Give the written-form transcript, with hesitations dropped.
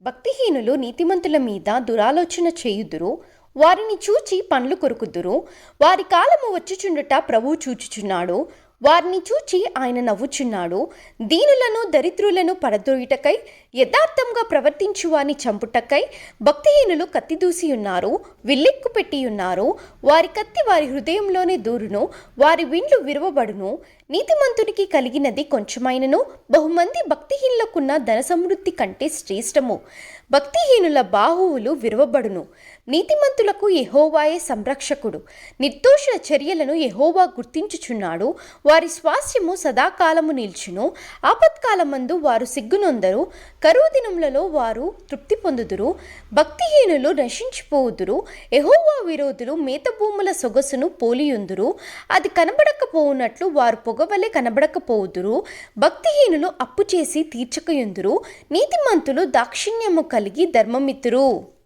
భక్తిహీనులు నీతిమంతుల మీద దురాలోచన చేయుదురు, వారిని చూచి పండ్లు కొరుకుదురు. వారి కాలము వచ్చుచుండుట ప్రభువు చూచుచున్నాడు. వారిని చూచి ఆయన నవ్వుచున్నాడు. దీనులను దరిద్రులను పడద్రోయుటకై, యథార్థంగా ప్రవర్తించు వారిని చంపుటకై భక్తిహీనులు కత్తిదూసి ఉన్నారు, విల్లెక్కు పెట్టి ఉన్నారు. వారి కత్తి వారి హృదయంలోనే దూరును, వారి విండ్లు విరవబడును. నీతిమంతునికి కలిగినది కొంచెమైనను బహుమంది భక్తిహీనులకున్న ధన సమృద్ధి కంటే శ్రేష్టము. భక్తిహీనుల బాహువులు విరవబడును. నీతిమంతులకు యెహోవాయే సంరక్షకుడు. నిర్దోషుల చర్యలను యెహోవా గుర్తించుచున్నాడు. వారి స్వాస్థ్యము సదాకాలము నిల్చును. ఆపత్కాలమందు వారు సిగ్గునొందరు. కరువు దినములలో వారు తృప్తి పొందుదురు. భక్తిహీనులు నశించిపోవుదురు. యెహోవా విరోధులు మేతభూముల సొగసును పోలియుందురు. అది కనబడకపోవునట్లు వారు పొగవలె కనబడకపోవుదురు. భక్తిహీనులు అప్పు చేసి తీర్చకయుందురు. నీతిమంతులు దాక్షిణ్యము కలిగి ధర్మమిత్తురు.